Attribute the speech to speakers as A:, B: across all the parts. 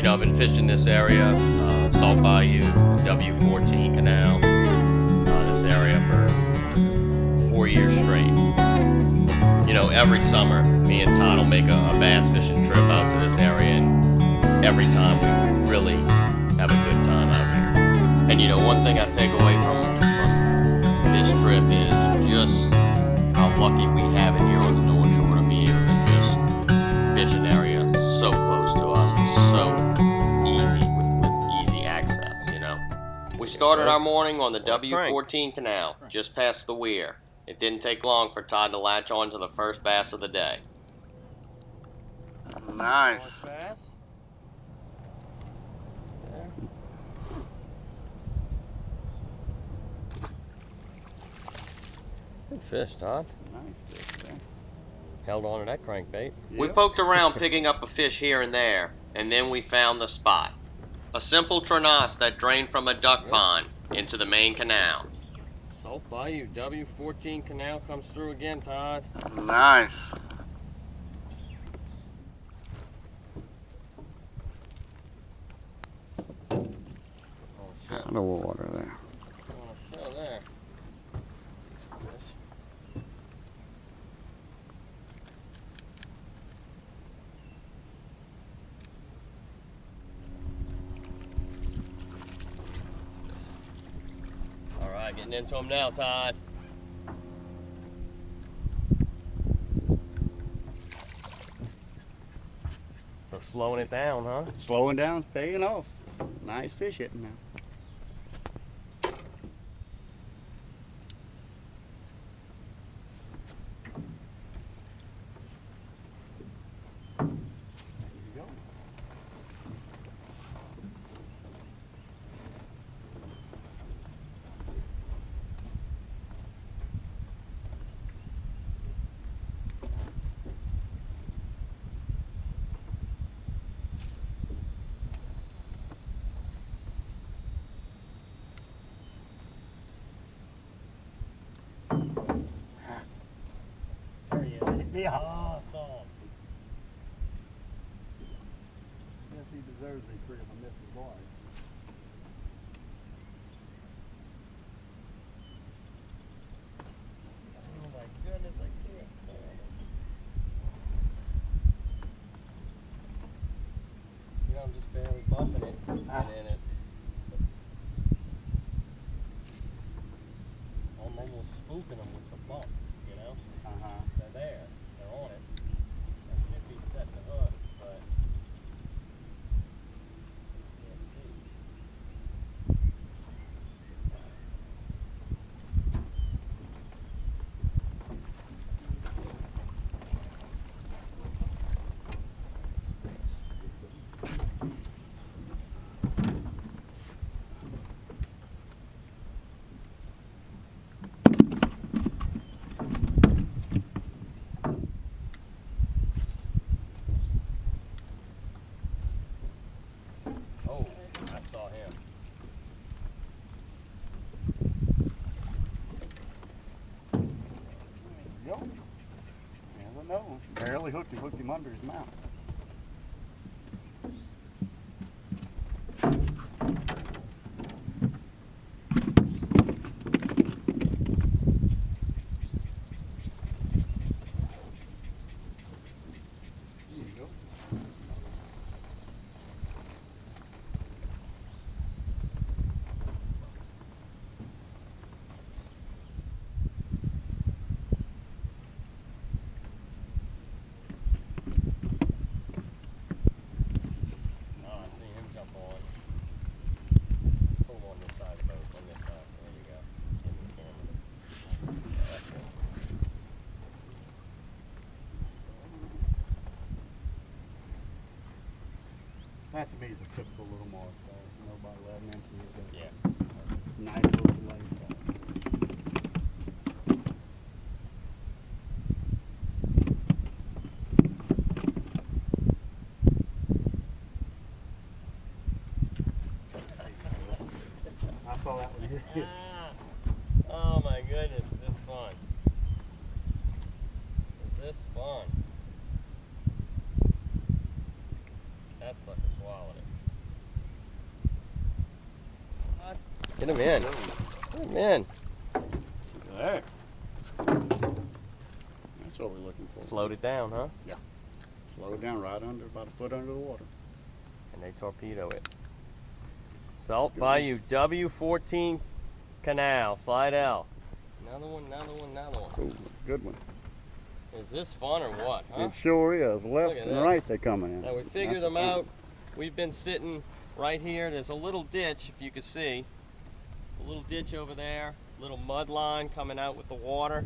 A: You know, I've been fishing this area, Salt Bayou, W-14 Canal, this area for 4 years straight. You know, every summer, me and Todd will make a bass fishing trip out to this area, and every time we really have a good time out here. And you know, one thing I take away from this trip is just how lucky we have it here on the North Shore to be able to just fish an area so close to us and so easy with easy access, you know. We started our morning on the W-14 Canal, just past the weir. It didn't take long for Todd to latch on to the first bass of the day.
B: Nice.
A: Good fish, Todd.
B: Nice fish there.
A: Held on to that crankbait.
B: Yep.
A: We poked around picking up a fish here and there, and then we found the spot. A simple trenasse that drained from a duck pond into the main canal. Salt Bayou, W-14 Canal comes through again, Todd.
B: Nice. Out of water there.
A: Show there. All right, getting into them now, Todd. So slowing it down, huh?
B: Slowing down's paying off. Nice fish hitting now. Yeah.
C: Awesome. Yes, he deserves a pretty of a missing boy. Oh my goodness, I can't stand it.
A: You know, I'm just barely bumping it, and then it's... I'm almost spooking them with the bump, you know? They're there. They're on it. I should be setting the hook, but can't see. Oh, I saw him.
B: There you go. Never know. Barely hooked him under his mouth. There you go.
A: Oh, I see him jump on. Pull on this side, both on this side. There you go. Give me the camera. Yeah, that's it.
B: That to me is a typical little mark there. You know, about 11 inches.
A: Yeah.
B: Nice little fillet. I saw that one here.
A: Oh my goodness, is this fun? Is this fun? That sucker swallowed it. Get him in. Get him in.
B: There. That's what we're looking for.
A: Slowed it down, huh?
B: Slow it down right under, about a foot under the water.
A: And they torpedo it. Salt Bayou, W-14 Canal, Slidell. Another one, another one, another one.
B: Ooh, good one.
A: Is this fun or what, huh?
B: It sure is. Left
A: Look at
B: and
A: this.
B: right they're coming in.
A: Now we figured them out. We've been sitting right here. There's a little ditch, if you can see. A little ditch over there, little mud line coming out with the water.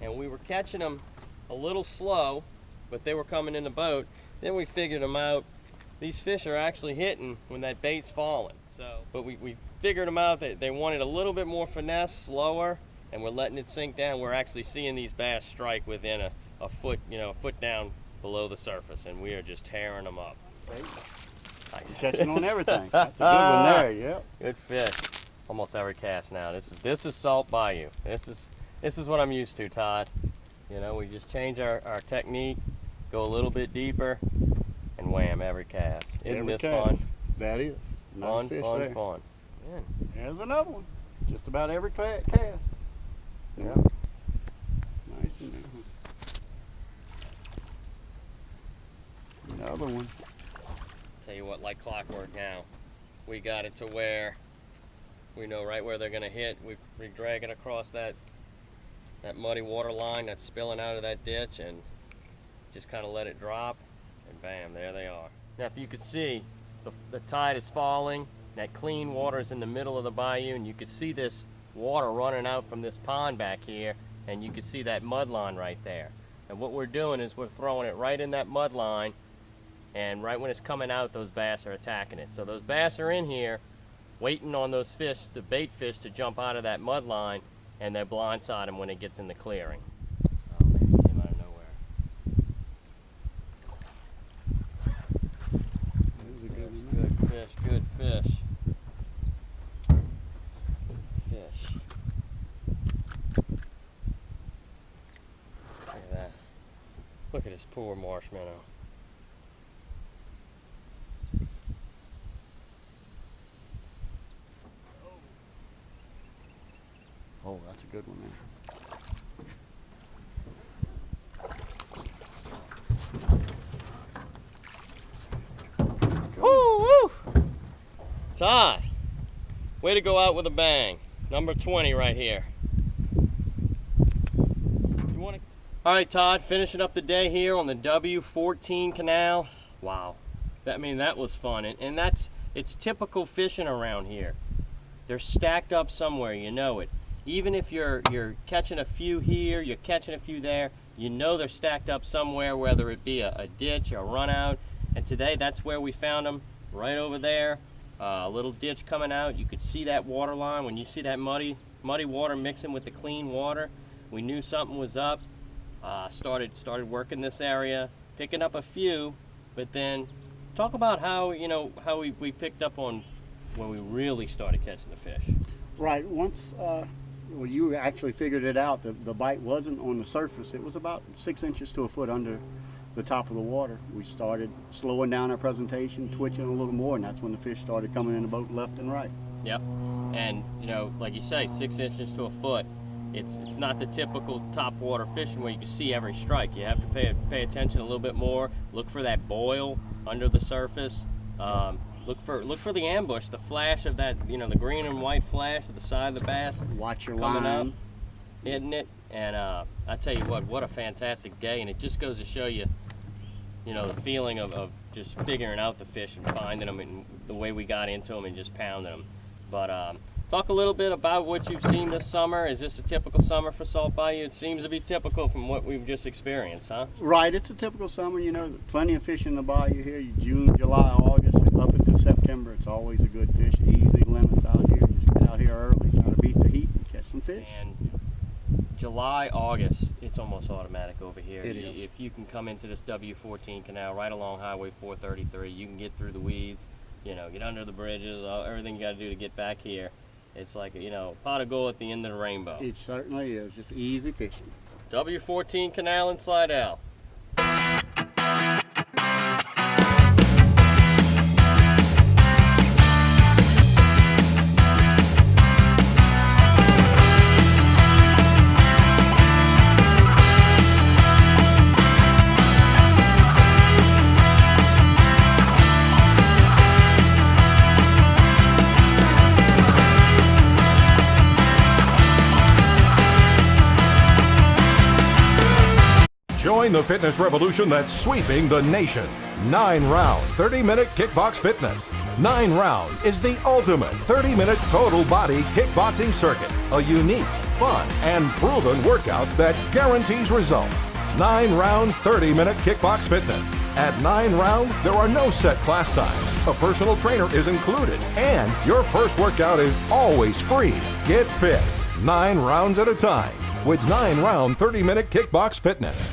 A: And we were catching them a little slow, but they were coming in the boat. Then we figured them out. These fish are actually hitting when that bait's falling. But we figured them out that they wanted a little bit more finesse, slower, and we're letting it sink down. We're actually seeing these bass strike within a foot, a foot down below the surface, and we are just tearing them up. Nice.
B: Catching on everything. That's a good one there, yep.
A: Good fish. Almost every cast now. This is Salt Bayou. This is what I'm used to, Todd. We just change our technique, go a little bit deeper, and wham, every cast. Isn't
B: Every
A: this
B: cast.
A: fun?
B: That is. Nice
A: Fun,
B: fish
A: fun,
B: there.
A: fun. Man.
B: There's another one. Just about every cast.
A: Yeah.
B: Nice one there. Another one.
A: Tell you what, like clockwork now. We got it to where we know right where they're gonna hit. We drag it across that muddy water line that's spilling out of that ditch and just kind of let it drop, and bam, there they are. Now if you could see, the tide is falling, that clean water is in the middle of the bayou, and you could see this water running out from this pond back here, and you could see that mud line right there. And what we're doing is we're throwing it right in that mud line, and right when it's coming out, those bass are attacking it. So those bass are in here waiting on those fish, the bait fish, to jump out of that mud line, and they blindside them when it gets in the clearing. Oh man, it came out of nowhere.
B: There's a good one.
A: Good fish, good fish. Fish. Look at that. Look at this poor marshmallow.
B: Oh, that's a good one there.
A: Woo, woo! Todd, way to go out with a bang. Number 20 right here. All right, Todd, finishing up the day here on the W-14 Canal. Wow, that was fun, and it's typical fishing around here. They're stacked up somewhere, you know it. Even if you're catching a few here, you're catching a few there, you know they're stacked up somewhere, whether it be a ditch or a run out. And today, that's where we found them, right over there. A little ditch coming out. You could see that water line. When you see that muddy water mixing with the clean water, we knew something was up. Started working this area, picking up a few, but then talk about how we picked up on when we really started catching the fish.
B: Right, once you actually figured it out, the bite wasn't on the surface. It was about 6 inches to a foot under the top of the water. We started slowing down our presentation, twitching a little more, and that's when the fish started coming in the boat left and right.
A: Yep, and like you say, 6 inches to a foot. It's not the typical top water fishing where you can see every strike. You have to pay attention a little bit more. Look for that boil under the surface. Look for the ambush, the flash of that, the green and white flash at the side of the bass.
B: Watch your
A: coming
B: line.
A: up, hitting it, and I tell you what a fantastic day, and it just goes to show you, the feeling of just figuring out the fish and finding them, and the way we got into them and just pounding them. But talk a little bit about what you've seen this summer. Is this a typical summer for Salt Bayou? It seems to be typical from what we've just experienced, huh?
B: Right, it's a typical summer. Plenty of fish in the bayou here. June, July, August, up into September. It's always a good fish. Easy limits out here. Just get out here early, try to beat the heat and catch some fish.
A: And July, August, it's almost automatic over here.
B: It is.
A: If you can come into this W-14 Canal right along Highway 433, you can get through the weeds, get under the bridges, everything you got to do to get back here. It's like a pot of gold at the end of the rainbow.
B: It certainly is. Just easy fishing.
A: W-14 Canal in Slidell.
D: Join the fitness revolution that's sweeping the nation. 9-round, 30-minute kickbox fitness. 9-round is the ultimate 30-minute total body kickboxing circuit. A unique, fun, and proven workout that guarantees results. 9-round, 30-minute kickbox fitness. At 9-round, there are no set class times. A personal trainer is included, and your first workout is always free. Get fit 9 rounds at a time with 9-round 30-minute kickbox fitness.